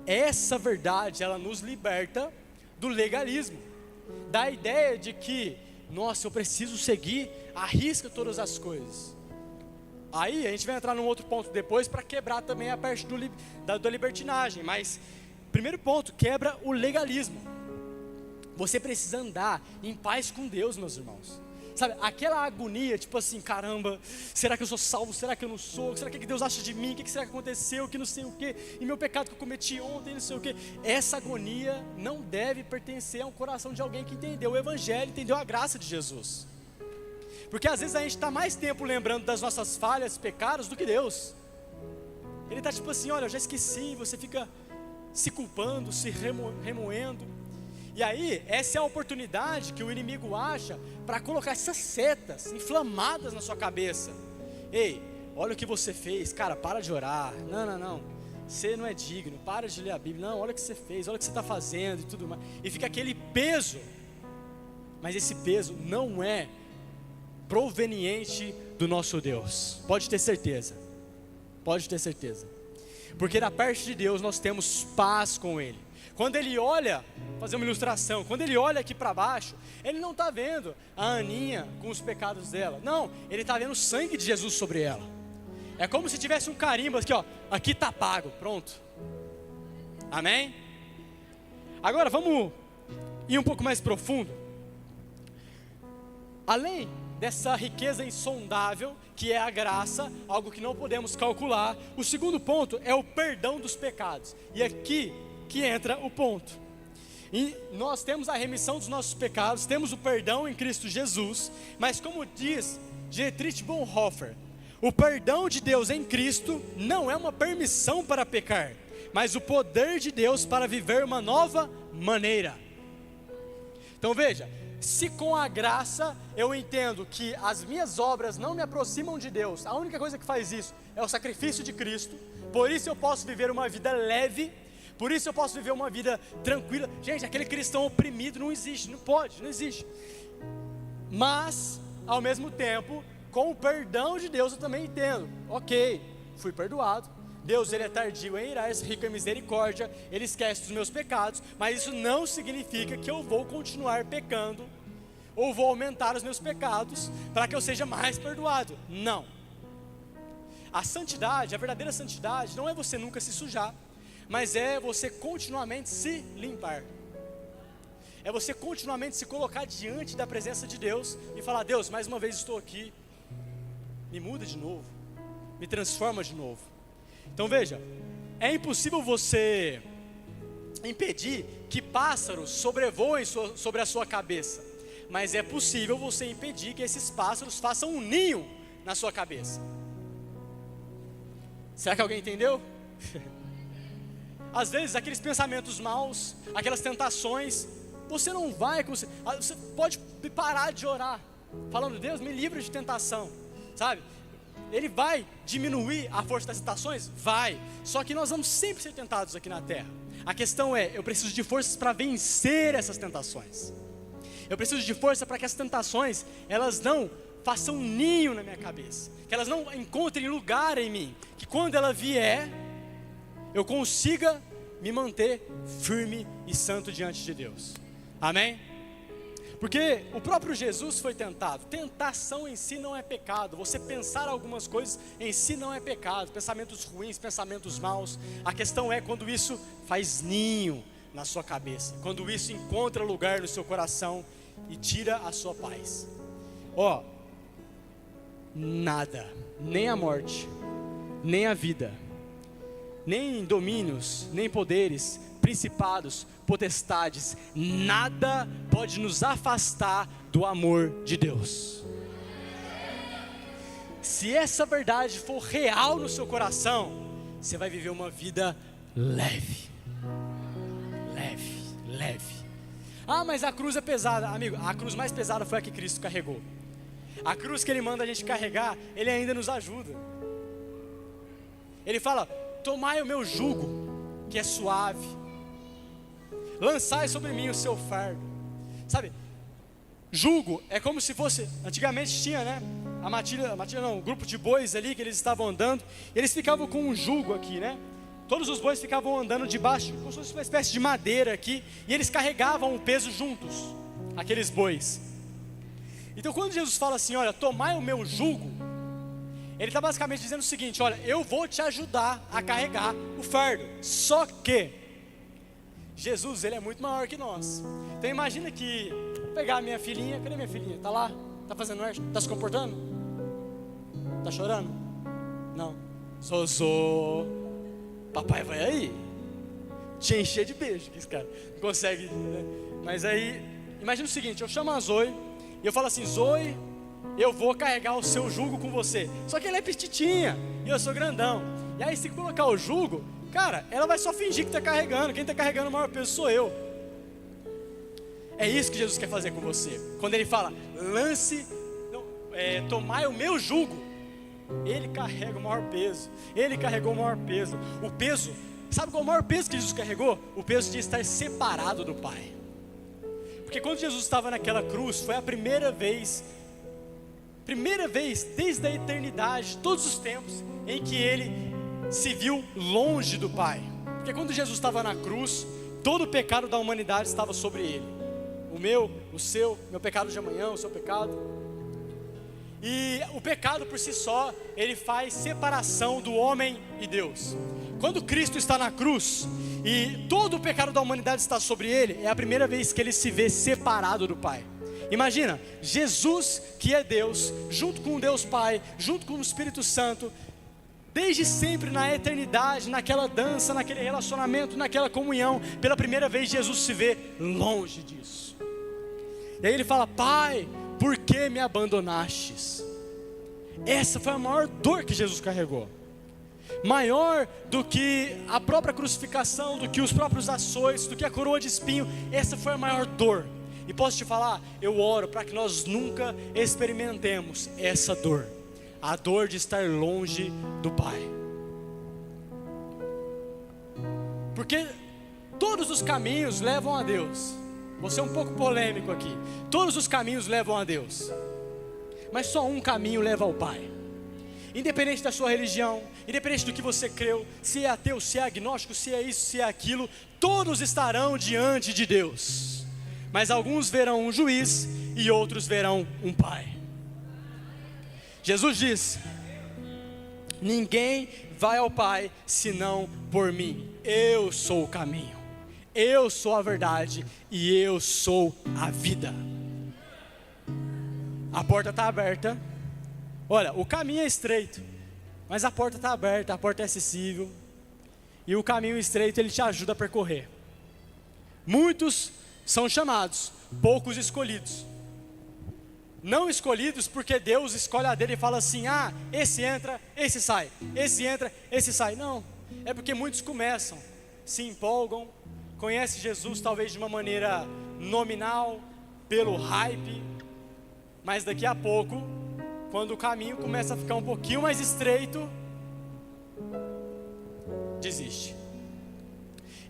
Essa verdade, ela nos liberta do legalismo, da ideia de que, nossa, eu preciso seguir à risca todas as coisas. Aí a gente vai entrar num outro ponto depois para quebrar também a parte da libertinagem. Mas, primeiro ponto, quebra o legalismo. Você precisa andar em paz com Deus, meus irmãos. Sabe, aquela agonia, tipo assim, caramba, será que eu sou salvo? Será que eu não sou? Será que Deus acha de mim? O que será que aconteceu? Que não sei o que. E meu pecado que eu cometi ontem, não sei o que. Essa agonia não deve pertencer a um coração de alguém que entendeu o Evangelho, entendeu a graça de Jesus. Porque às vezes a gente está mais tempo lembrando das nossas falhas, pecados, do que Deus. Ele está tipo assim, olha, eu já esqueci, você fica se culpando, se remoendo. E aí, essa é a oportunidade que o inimigo acha para colocar essas setas inflamadas na sua cabeça. Ei, olha o que você fez, cara, para de orar. Não, você não é digno, para de ler a Bíblia. Não, olha o que você fez, olha o que você está fazendo e tudo mais. E fica aquele peso, mas esse peso não é proveniente do nosso Deus. Pode ter certeza, porque da parte de Deus nós temos paz com Ele. Quando Ele olha, fazer uma ilustração, quando Ele olha aqui para baixo, Ele não está vendo a Aninha com os pecados dela, não, Ele está vendo o sangue de Jesus sobre ela. É como se tivesse um carimbo aqui, ó, aqui está pago, pronto. Amém? Agora vamos ir um pouco mais profundo. Além dessa riqueza insondável, que é a graça, algo que não podemos calcular, o segundo ponto é o perdão dos pecados. E aqui que entra o ponto. E nós temos a remissão dos nossos pecados, temos o perdão em Cristo Jesus, mas como diz Dietrich Bonhoeffer, o perdão de Deus em Cristo não é uma permissão para pecar, mas o poder de Deus para viver uma nova maneira. Então veja, se com a graça eu entendo que as minhas obras não me aproximam de Deus, a única coisa que faz isso é o sacrifício de Cristo, por isso eu posso viver uma vida leve, por isso eu posso viver uma vida tranquila. Gente, aquele cristão oprimido não existe, não existe. Mas, ao mesmo tempo, com o perdão de Deus eu também entendo. Ok, fui perdoado. Deus, Ele é tardio em irar, rico em misericórdia, Ele esquece dos meus pecados, mas isso não significa que eu vou continuar pecando ou vou aumentar os meus pecados para que eu seja mais perdoado. Não. A santidade, a verdadeira santidade, não é você nunca se sujar, mas é você continuamente se limpar. É você continuamente se colocar diante da presença de Deus e falar: Deus, mais uma vez estou aqui, me muda de novo, me transforma de novo. Então veja, é impossível você impedir que pássaros sobrevoem sobre a sua cabeça, mas é possível você impedir que esses pássaros façam um ninho na sua cabeça. Será que alguém entendeu? Às vezes aqueles pensamentos maus, aquelas tentações, você não vai conseguir. Você pode parar de orar, falando: Deus, me livra de tentação, sabe? Ele vai diminuir a força das tentações? Vai. Só que nós vamos sempre ser tentados aqui na terra. A questão é, eu preciso de forças para vencer essas tentações. Eu preciso de força para que as tentações, elas não façam um ninho na minha cabeça, que elas não encontrem lugar em mim, que quando ela vier, eu consiga me manter firme e santo diante de Deus. Amém? Porque o próprio Jesus foi tentado. Tentação em si não é pecado. Você pensar algumas coisas em si não é pecado. Pensamentos ruins, pensamentos maus. A questão é quando isso faz ninho na sua cabeça, quando isso encontra lugar no seu coração e tira a sua paz. Nada, nem a morte, nem a vida, nem domínios, nem poderes, principados, potestades, nada pode nos afastar do amor de Deus. Se essa verdade for real no seu coração, você vai viver uma vida leve. Leve, leve. Ah, mas a cruz é pesada. Amigo, a cruz mais pesada foi a que Cristo carregou. A cruz que Ele manda a gente carregar, Ele ainda nos ajuda. Ele fala: tomai o meu jugo, que é suave, lançai sobre mim o seu fardo. Sabe, jugo é como se fosse, antigamente tinha, né, a matilha não, um grupo de bois ali que eles estavam andando, eles ficavam com um jugo aqui, né, todos os bois ficavam andando debaixo, como se fosse uma espécie de madeira aqui, e eles carregavam o peso juntos, aqueles bois. Então quando Jesus fala assim: olha, tomai o meu jugo, Ele está basicamente dizendo o seguinte: olha, eu vou te ajudar a carregar o fardo. Só que Jesus, Ele é muito maior que nós. Então imagina que, vou pegar a minha filhinha. Cadê minha filhinha? Está lá? Está fazendo arte? Está se comportando? Está chorando? Não. Zozô, papai vai aí te encher de beijo, que esse cara não consegue, né? Mas aí, imagina o seguinte: eu chamo a Zoe e eu falo assim: Zoe, eu vou carregar o seu jugo com você. Só que ela é petitinha e eu sou grandão. E aí se colocar o jugo, cara, ela vai só fingir que está carregando. Quem está carregando o maior peso sou eu. É isso que Jesus quer fazer com você. Quando Ele fala: tomai o meu jugo, Ele carrega o maior peso. Ele carregou o maior peso. O peso, sabe qual é o maior peso que Jesus carregou? O peso de estar separado do Pai. Porque quando Jesus estava naquela cruz, foi a primeira vez desde a eternidade, todos os tempos, em que Ele se viu longe do Pai. Porque quando Jesus estava na cruz, todo o pecado da humanidade estava sobre Ele. O meu, o seu, meu pecado de amanhã, o seu pecado. E o pecado por si só, ele faz separação do homem e Deus. Quando Cristo está na cruz e todo o pecado da humanidade está sobre Ele, é a primeira vez que Ele se vê separado do Pai. Imagina, Jesus, que é Deus, junto com Deus Pai, junto com o Espírito Santo, desde sempre na eternidade, naquela dança, naquele relacionamento, naquela comunhão, pela primeira vez Jesus se vê longe disso. E aí Ele fala: Pai, por que me abandonastes? Essa foi a maior dor que Jesus carregou. Maior do que a própria crucificação, do que os próprios açoites, do que a coroa de espinho. Essa foi a maior dor. E posso te falar, eu oro para que nós nunca experimentemos essa dor. A dor de estar longe do Pai. Porque todos os caminhos levam a Deus. Vou ser um pouco polêmico aqui. Todos os caminhos levam a Deus, mas só um caminho leva ao Pai. Independente da sua religião, independente do que você creu, se é ateu, se é agnóstico, se é isso, se é aquilo, todos estarão diante de Deus. Mas alguns verão um juiz e outros verão um pai. Jesus diz: ninguém vai ao Pai senão por mim. Eu sou o caminho, eu sou a verdade e eu sou a vida. A porta está aberta. Olha, o caminho é estreito, mas a porta está aberta, a porta é acessível. E o caminho estreito, ele te ajuda a percorrer. Muitos são chamados, poucos escolhidos. Não escolhidos porque Deus escolhe a dele e fala assim: ah, esse entra, esse sai, esse entra, esse sai. Não, é porque muitos começam, se empolgam, conhecem Jesus talvez de uma maneira nominal, pelo hype, mas daqui a pouco, quando o caminho começa a ficar um pouquinho mais estreito, desiste.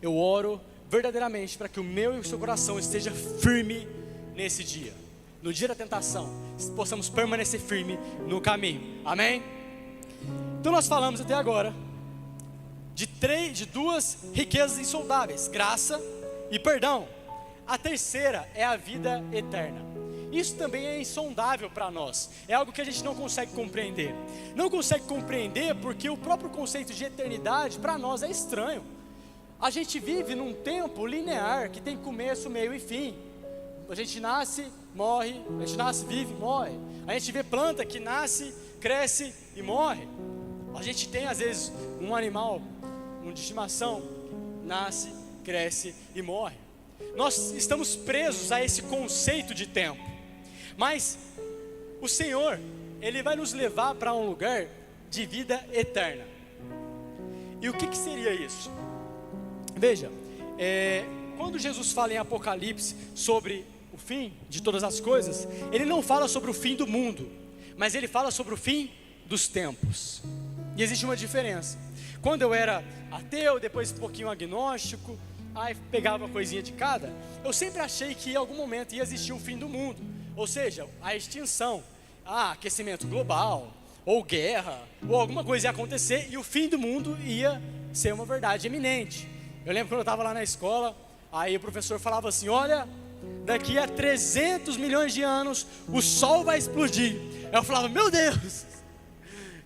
Eu oro verdadeiramente para que o meu e o seu coração esteja firme nesse dia. No dia da tentação, possamos permanecer firme no caminho. Amém? Então nós falamos até agora de duas riquezas insondáveis: graça e perdão. A terceira é a vida eterna. Isso também é insondável para nós. É algo que a gente não consegue compreender. Não consegue compreender porque o próprio conceito de eternidade para nós é estranho. A gente vive num tempo linear que tem começo, meio e fim. A gente nasce, morre, a gente nasce, vive, morre. A gente vê planta que nasce, cresce e morre. A gente tem às vezes um animal, um de estimação, nasce, cresce e morre. Nós estamos presos a esse conceito de tempo. Mas o Senhor, Ele vai nos levar para um lugar de vida eterna. E o que seria isso? Veja, quando Jesus fala em Apocalipse sobre o fim de todas as coisas, Ele não fala sobre o fim do mundo, mas Ele fala sobre o fim dos tempos. E existe uma diferença. Quando eu era ateu, depois um pouquinho agnóstico, aí pegava uma coisinha de cada, eu sempre achei que em algum momento ia existir o fim do mundo, ou seja, a extinção, aquecimento global, ou guerra, ou alguma coisa ia acontecer e o fim do mundo ia ser uma verdade eminente. Eu lembro quando eu estava lá na escola, aí o professor falava assim: olha, daqui a 300 milhões de anos o sol vai explodir. Eu falava: meu Deus,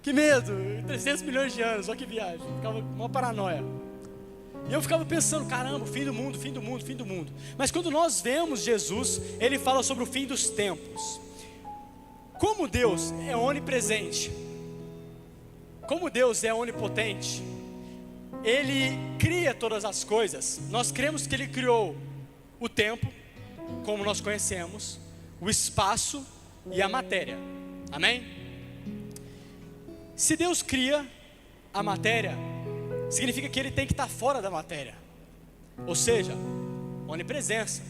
que medo, 300 milhões de anos, olha que viagem. Ficava uma paranoia. E eu ficava pensando: caramba, fim do mundo, fim do mundo, fim do mundo. Mas quando nós vemos Jesus, Ele fala sobre o fim dos tempos. Como Deus é onipresente, como Deus é onipotente, Ele cria todas as coisas. Nós cremos que Ele criou o tempo, como nós conhecemos, o espaço e a matéria. Amém? Se Deus cria a matéria, significa que Ele tem que estar fora da matéria, ou seja, onipresença.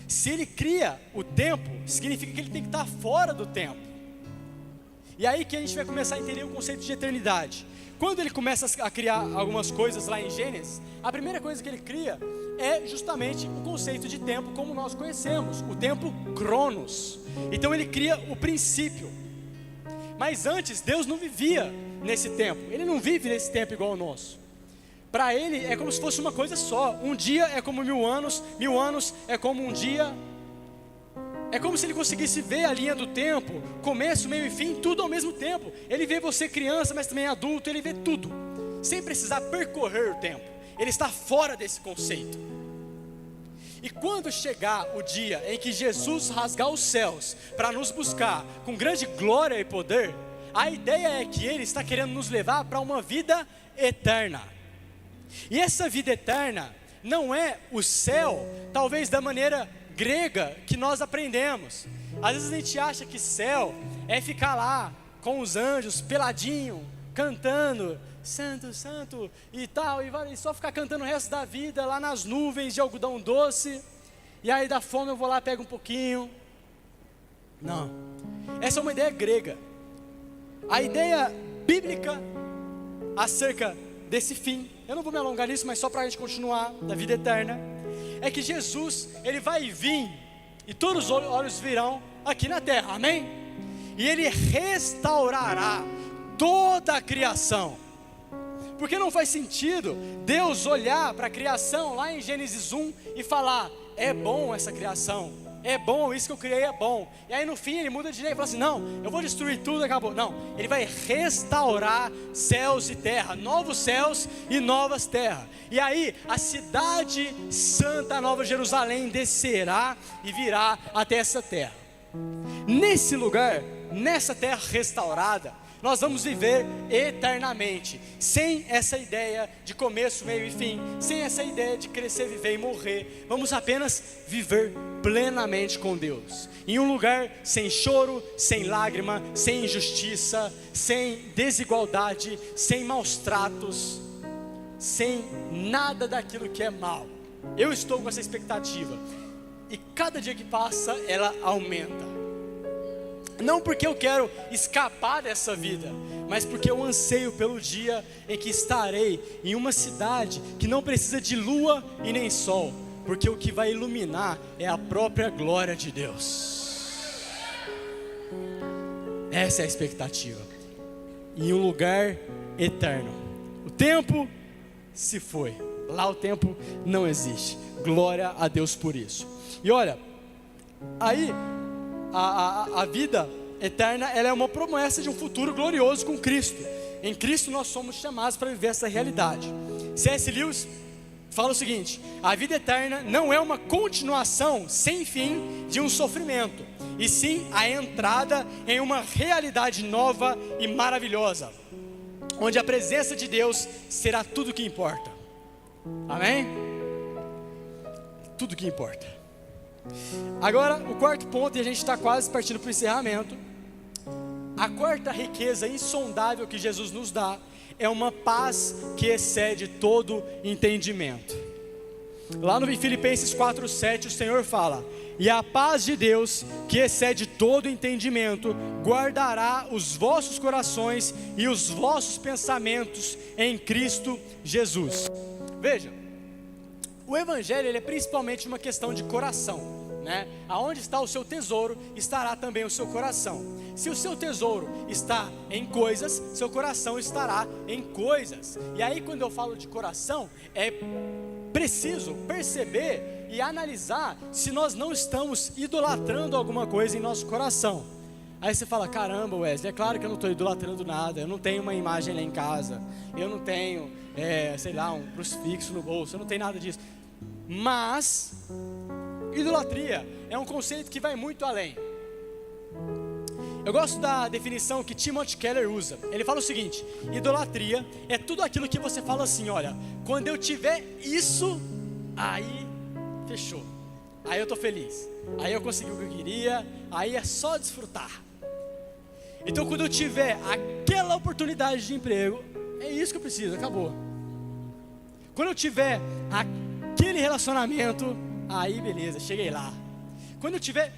Se Ele cria o tempo, significa que Ele tem que estar fora do tempo. E aí que a gente vai começar a entender o conceito de eternidade. Quando Ele começa a criar algumas coisas lá em Gênesis, a primeira coisa que Ele cria é justamente o conceito de tempo como nós conhecemos, o tempo Cronos. Então Ele cria o princípio. Mas antes, Deus não vivia nesse tempo. Ele não vive nesse tempo igual ao nosso. Para Ele é como se fosse uma coisa só. Um dia é como 1000 anos é como um dia. É como se Ele conseguisse ver a linha do tempo, começo, meio e fim, tudo ao mesmo tempo. Ele vê você criança, mas também adulto, Ele vê tudo, sem precisar percorrer o tempo. Ele está fora desse conceito. E quando chegar o dia em que Jesus rasgar os céus para nos buscar com grande glória e poder, a ideia é que Ele está querendo nos levar para uma vida eterna. E essa vida eterna não é o céu, talvez da maneira grega que nós aprendemos. Às vezes a gente acha que céu é ficar lá com os anjos peladinho, cantando santo, santo e tal, e só ficar cantando o resto da vida lá nas nuvens de algodão doce, e aí da fome eu vou lá, pego um pouquinho. Não, essa é uma ideia grega. A ideia bíblica acerca desse fim, eu não vou me alongar nisso, mas só para a gente continuar, da vida eterna, é que Jesus, Ele vai vir, e todos os olhos virão aqui na terra, amém? E Ele restaurará toda a criação. Porque não faz sentido Deus olhar para a criação lá em Gênesis 1 e falar: é bom essa criação, é bom, isso que eu criei é bom. E aí no fim ele muda de ideia e fala assim: não, eu vou destruir tudo, acabou. Não, ele vai restaurar céus e terra, novos céus e novas terras. E aí a cidade santa, a Nova Jerusalém, descerá e virá até essa terra. Nesse lugar, nessa terra restaurada, nós vamos viver eternamente, sem essa ideia de começo, meio e fim, sem essa ideia de crescer, viver e morrer. Vamos apenas viver plenamente com Deus, em um lugar sem choro, sem lágrima, sem injustiça, sem desigualdade, sem maus tratos, sem nada daquilo que é mal. Eu estou com essa expectativa, e cada dia que passa, ela aumenta. Não porque eu quero escapar dessa vida, mas porque eu anseio pelo dia em que estarei em uma cidade que não precisa de lua e nem sol, porque o que vai iluminar é a própria glória de Deus. Essa é a expectativa. Em um lugar eterno. O tempo se foi. Lá o tempo não existe. Glória a Deus por isso. E olha, aí a vida eterna, ela é uma promessa de um futuro glorioso com Cristo. Em Cristo nós somos chamados para viver essa realidade. C.S. Lewis fala o seguinte: a vida eterna não é uma continuação sem fim de um sofrimento, e sim a entrada em uma realidade nova e maravilhosa, onde a presença de Deus será tudo o que importa. Amém? Tudo o que importa. Agora, o quarto ponto, e a gente está quase partindo para o encerramento. A quarta riqueza insondável que Jesus nos dá é uma paz que excede todo entendimento. Lá no Filipenses 4:7 o Senhor fala: e a paz de Deus, que excede todo entendimento, guardará os vossos corações e os vossos pensamentos em Cristo Jesus. Veja, o Evangelho, ele é principalmente uma questão de coração, né? Aonde está o seu tesouro, estará também o seu coração. Se o seu tesouro está em coisas, seu coração estará em coisas. E aí, quando eu falo de coração, é preciso perceber e analisar se nós não estamos idolatrando alguma coisa em nosso coração. Aí você fala: caramba, Wesley, é claro que eu não estou idolatrando nada. Eu não tenho uma imagem lá em casa, eu não tenho, sei lá, um crucifixo no bolso, eu não tenho nada disso. Mas idolatria é um conceito que vai muito além. Eu gosto da definição que Timothy Keller usa. Ele fala o seguinte: idolatria é tudo aquilo que você fala assim: olha, quando eu tiver isso, aí fechou, aí eu estou feliz, aí eu consegui o que eu queria, aí é só desfrutar. Então, quando eu tiver aquela oportunidade de emprego, é isso que eu preciso, acabou. Quando eu tiver aquele relacionamento, aí beleza, cheguei lá. Quando eu tiver...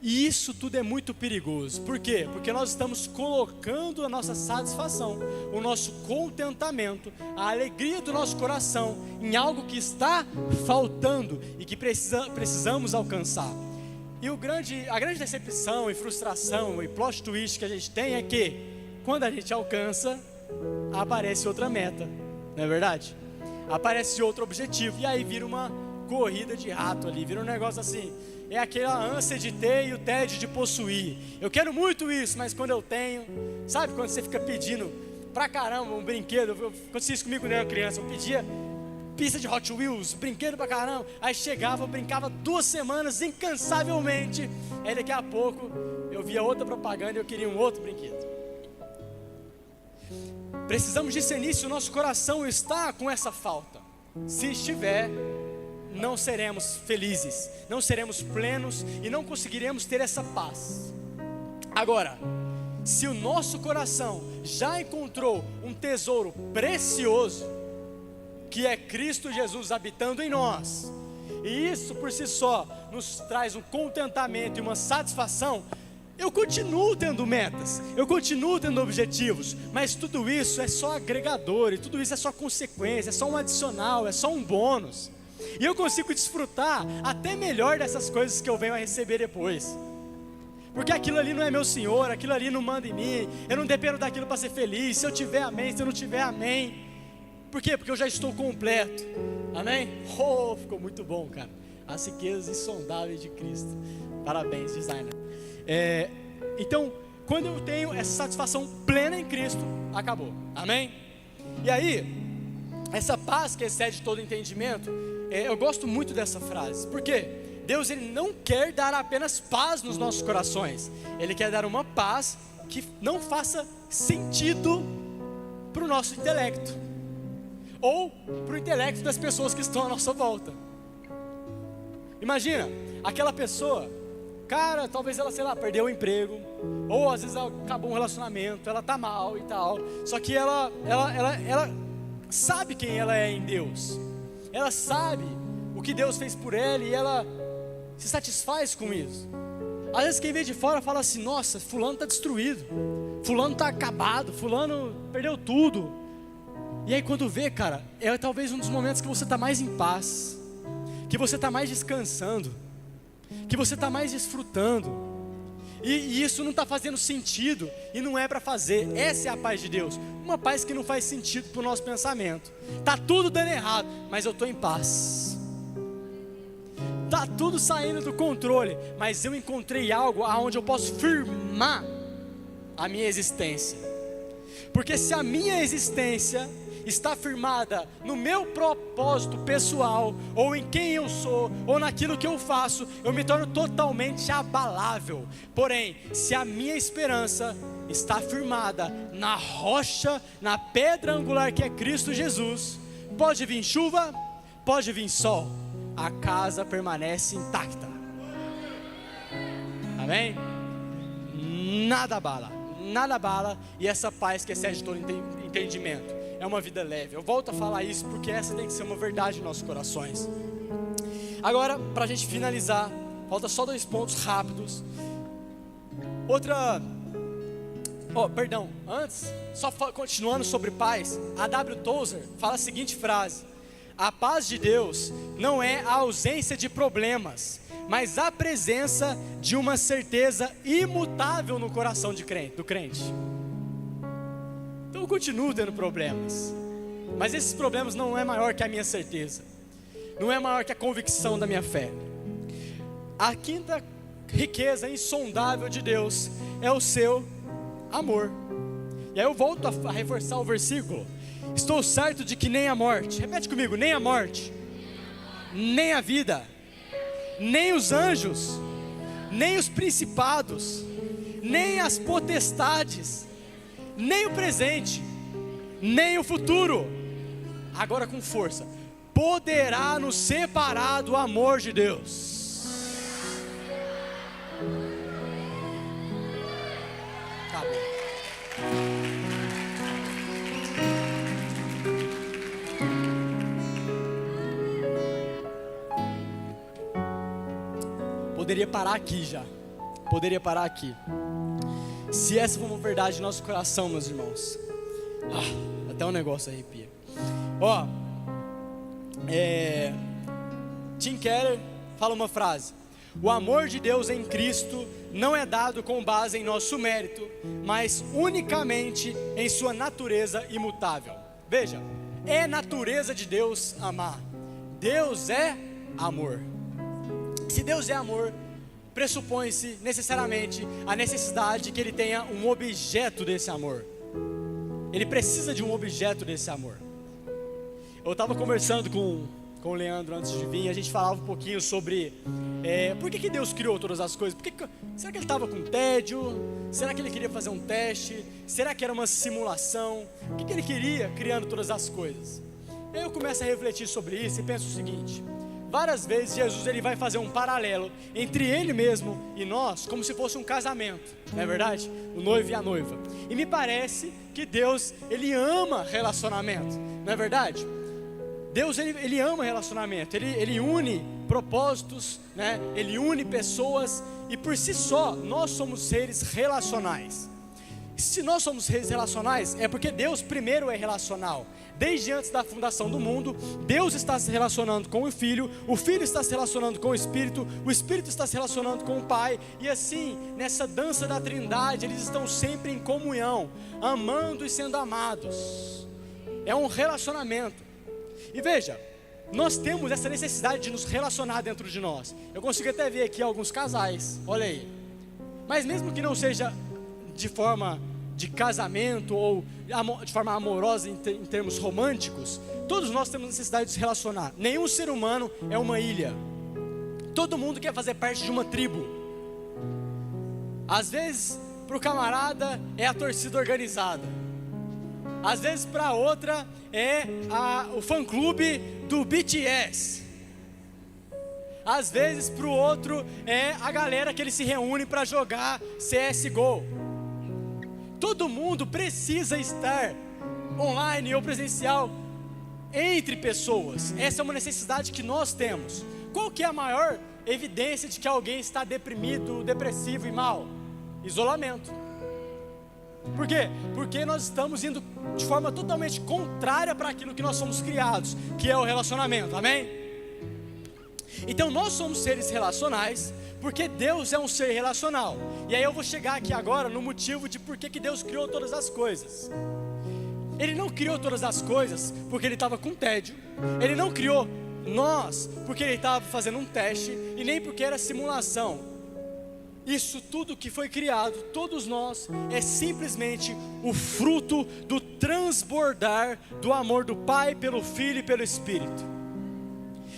E isso tudo é muito perigoso. Por quê? Porque nós estamos colocando a nossa satisfação, o nosso contentamento, a alegria do nosso coração em algo que está faltando e que precisamos alcançar. E a grande decepção e frustração e plot twist que a gente tem é que quando a gente alcança, aparece outra meta, não é verdade? Aparece outro objetivo, e aí vira uma corrida de rato ali, vira um negócio assim. É aquela ânsia de ter e o tédio de possuir. Eu quero muito isso, mas quando eu tenho, sabe quando você fica pedindo pra caramba um brinquedo? Acontecia isso comigo quando eu era criança. Eu pedia pista de Hot Wheels, brinquedo pra caramba. Aí chegava, eu brincava 2 semanas incansavelmente. Aí daqui a pouco eu via outra propaganda e eu queria um outro brinquedo. Precisamos discernir se o nosso coração está com essa falta. Se estiver, não seremos felizes, não seremos plenos e não conseguiremos ter essa paz. Agora, se o nosso coração já encontrou um tesouro precioso, que é Cristo Jesus habitando em nós, e isso por si só nos traz um contentamento e uma satisfação, eu continuo tendo metas, eu continuo tendo objetivos, mas tudo isso é só agregador, e tudo isso é só consequência, é só um adicional, é só um bônus. E eu consigo desfrutar até melhor dessas coisas que eu venho a receber depois. Porque aquilo ali não é meu Senhor, aquilo ali não manda em mim, eu não dependo daquilo para ser feliz. Se eu tiver, amém, se eu não tiver, amém. Por quê? Porque eu já estou completo. Amém? Oh, ficou muito bom, cara. As riquezas insondáveis de Cristo. Parabéns, designer. Então, quando eu tenho essa satisfação plena em Cristo, acabou. Amém? E aí, essa paz que excede todo entendimento, eu gosto muito dessa frase. Por quê? Deus, Ele não quer dar apenas paz nos nossos corações. Ele quer dar uma paz que não faça sentido para o nosso intelecto, ou para o intelecto das pessoas que estão à nossa volta. Imagina, aquela pessoa, cara, talvez ela, sei lá, perdeu o emprego, ou às vezes acabou um relacionamento, ela está mal e tal, só que ela sabe quem ela é em Deus, ela sabe o que Deus fez por ela e ela se satisfaz com isso. Às vezes quem vem de fora fala assim: nossa, fulano está destruído, fulano está acabado, fulano perdeu tudo. E aí quando vê, cara, é talvez um dos momentos que você está mais em paz, que você está mais descansando, que você está mais desfrutando, e isso não está fazendo sentido, e não é para fazer. Essa é a paz de Deus, uma paz que não faz sentido para o nosso pensamento. Está tudo dando errado, mas eu estou em paz. Está tudo saindo do controle, mas eu encontrei algo aonde eu posso firmar a minha existência. Porque se a minha existência está firmada no meu propósito pessoal, ou em quem eu sou, ou naquilo que eu faço, eu me torno totalmente abalável. Porém, se a minha esperança está firmada na rocha, na pedra angular que é Cristo Jesus, pode vir chuva, pode vir sol, a casa permanece intacta. Amém? Nada abala, e essa paz que excede todo entendimento é uma vida leve. Eu volto a falar isso porque essa tem que ser uma verdade em nossos corações. Agora, para a gente finalizar, falta só 2 pontos rápidos. Antes, só continuando sobre paz, a W. Tozer fala a seguinte frase: a paz de Deus não é a ausência de problemas, mas a presença de uma certeza imutável no coração do crente. Então eu continuo tendo problemas, mas esses problemas não é maior que a minha certeza, não é maior que a convicção da minha fé. A quinta riqueza insondável de Deus é o seu amor. E aí eu volto a reforçar o versículo: estou certo de que nem a morte, repete comigo, nem a morte, nem a vida, nem os anjos, nem os principados, nem as potestades, nem o presente, nem o futuro, agora com força, poderá nos separar do amor de Deus. Acabou. Poderia parar aqui já. Poderia parar aqui. Se essa for uma verdade no nosso coração, meus irmãos, até um negócio arrepia. Tim Keller fala uma frase: o amor de Deus em Cristo não é dado com base em nosso mérito, mas unicamente em sua natureza imutável. Veja, é natureza de Deus amar. Deus é amor. Se Deus é amor, pressupõe-se necessariamente a necessidade de que Ele tenha um objeto desse amor. Ele precisa de um objeto desse amor. Eu estava conversando com o Leandro antes de vir, a gente falava um pouquinho sobre por que Deus criou todas as coisas. Será que Ele estava com tédio? Será que Ele queria fazer um teste? Será que era uma simulação? O que Ele queria criando todas as coisas? Aí eu começo a refletir sobre isso e penso o seguinte: várias vezes Jesus ele vai fazer um paralelo entre Ele mesmo e nós, como se fosse um casamento, não é verdade? O noivo e a noiva. E me parece que Deus, Ele ama relacionamento, não é verdade? Deus, ele ama relacionamento, ele une propósitos, né? Ele une pessoas, e por si só, nós somos seres relacionais. Se nós somos seres relacionais, é porque Deus primeiro é relacional. Desde antes da fundação do mundo, Deus está se relacionando com o Filho está se relacionando com o Espírito está se relacionando com o Pai, e assim, nessa dança da Trindade, eles estão sempre em comunhão, amando e sendo amados. É um relacionamento. E veja, nós temos essa necessidade de nos relacionar dentro de nós. Eu consigo até ver aqui alguns casais, olha aí. Mas mesmo que não seja de forma de casamento ou de forma amorosa em termos românticos, todos nós temos necessidade de se relacionar. Nenhum ser humano é uma ilha. Todo mundo quer fazer parte de uma tribo. Às vezes, para o camarada é a torcida organizada. Às vezes, para outra é o fã-clube do BTS. Às vezes, para o outro é a galera que ele se reúne para jogar CSGO. Todo mundo precisa estar online ou presencial entre pessoas. Essa é uma necessidade que nós temos. Qual que é a maior evidência de que alguém está deprimido, depressivo e mal? Isolamento. Por quê? Porque nós estamos indo de forma totalmente contrária para aquilo que nós somos criados, que é o relacionamento, amém? Então nós somos seres relacionais, porque Deus é um ser relacional. E aí eu vou chegar aqui agora no motivo de por que Deus criou todas as coisas. Ele não criou todas as coisas porque Ele estava com tédio. Ele não criou nós porque Ele estava fazendo um teste, e nem porque era simulação. Isso tudo que foi criado, todos nós, é simplesmente o fruto do transbordar do amor do Pai pelo Filho e pelo Espírito.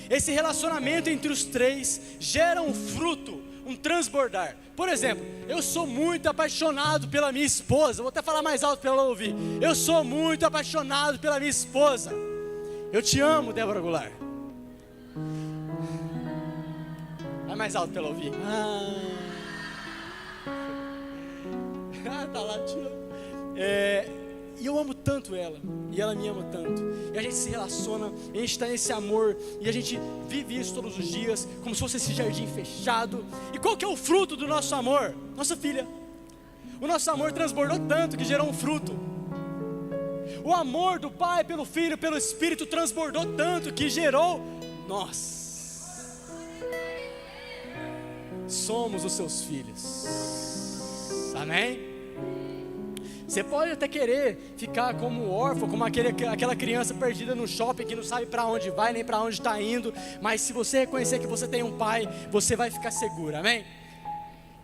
Esse relacionamento entre os três gera um fruto, um transbordar. Por exemplo, eu sou muito apaixonado pela minha esposa. Vou até falar mais alto para ela ouvir. Eu sou muito apaixonado pela minha esposa. Eu te amo, Débora Goulart. Vai mais alto para ela ouvir. Tá lá, te amo. E eu amo tanto ela, e ela me ama tanto, e a gente se relaciona, e a gente está nesse amor, e a gente vive isso todos os dias, como se fosse esse jardim fechado. E qual que é o fruto do nosso amor? Nossa filha. O nosso amor transbordou tanto que gerou um fruto. O amor do Pai pelo Filho, pelo Espírito transbordou tanto que gerou nós. Somos os seus filhos. Amém? Você pode até querer ficar como órfão, como aquela criança perdida no shopping que não sabe para onde vai, nem para onde está indo. Mas se você reconhecer que você tem um pai, você vai ficar seguro, amém?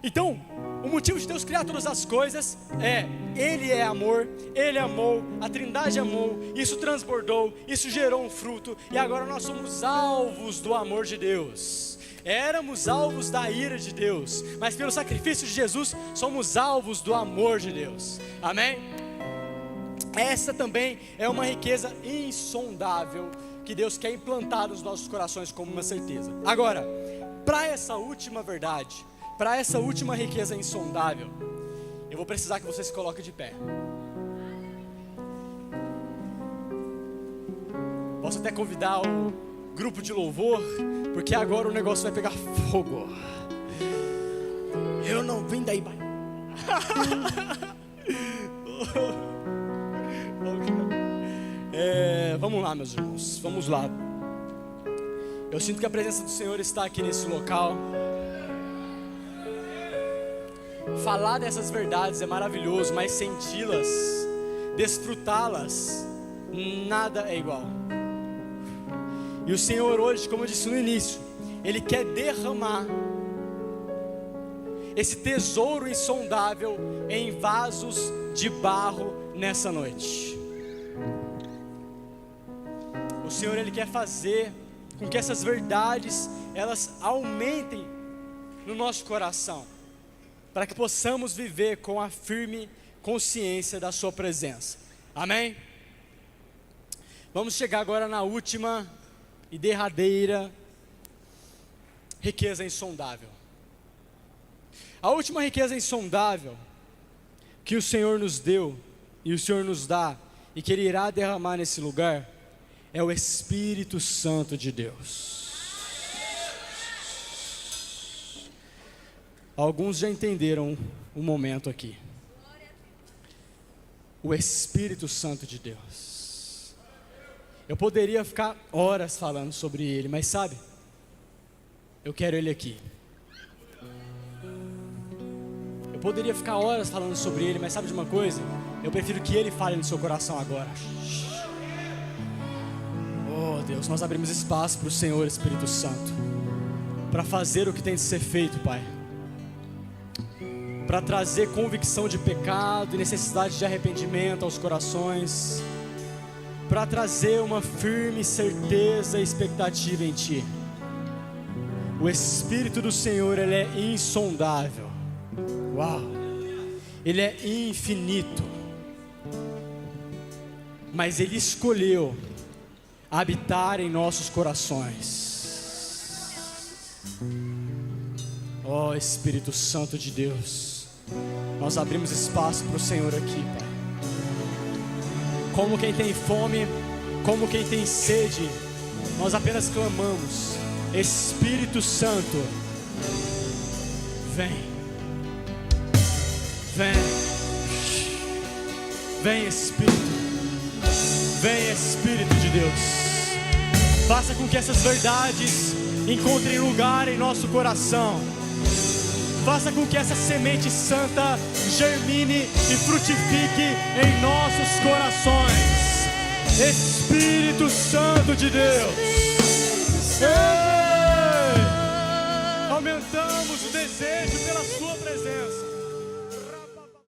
Então, o motivo de Deus criar todas as coisas é: Ele é amor, Ele amou, a Trindade amou, isso transbordou, isso gerou um fruto, e agora nós somos alvos do amor de Deus. Éramos alvos da ira de Deus, mas pelo sacrifício de Jesus somos alvos do amor de Deus, amém? Essa também é uma riqueza insondável que Deus quer implantar nos nossos corações como uma certeza. Agora, para essa última verdade, para essa última riqueza insondável, eu vou precisar que você se coloque de pé. Posso até convidar o grupo de louvor, porque agora o negócio vai pegar fogo. Eu não vim daí. Vamos lá, meus irmãos, vamos lá. Eu sinto que a presença do Senhor está aqui nesse local. Falar dessas verdades é maravilhoso, mas senti-las, desfrutá-las, nada é igual. E o Senhor hoje, como eu disse no início, Ele quer derramar esse tesouro insondável em vasos de barro nessa noite. O Senhor, Ele quer fazer com que essas verdades, elas aumentem no nosso coração, para que possamos viver com a firme consciência da sua presença, amém? Vamos chegar agora na última e derradeira riqueza insondável. A última riqueza insondável que o Senhor nos deu e o Senhor nos dá e que Ele irá derramar nesse lugar é o Espírito Santo de Deus. Alguns já entenderam o momento aqui. O Espírito Santo de Deus. Eu poderia ficar horas falando sobre Ele, mas sabe, eu quero Ele aqui. Eu poderia ficar horas falando sobre Ele, mas sabe de uma coisa? Eu prefiro que Ele fale no seu coração agora. Oh Deus, nós abrimos espaço para o Senhor, Espírito Santo, para fazer o que tem de ser feito, Pai, para trazer convicção de pecado e necessidade de arrependimento aos corações, para trazer uma firme certeza e expectativa em Ti. O Espírito do Senhor, Ele é insondável. Uau! Ele é infinito. Mas Ele escolheu habitar em nossos corações. Ó Espírito Santo de Deus, nós abrimos espaço para o Senhor aqui, Pai. Como quem tem fome, como quem tem sede, nós apenas clamamos: Espírito Santo, vem, vem, vem Espírito, vem Espírito de Deus, faça com que essas verdades encontrem lugar em nosso coração, faça com que essa semente santa germine e frutifique em nossos corações. Espírito Santo de Deus, ei! Aumentamos o desejo pela sua presença.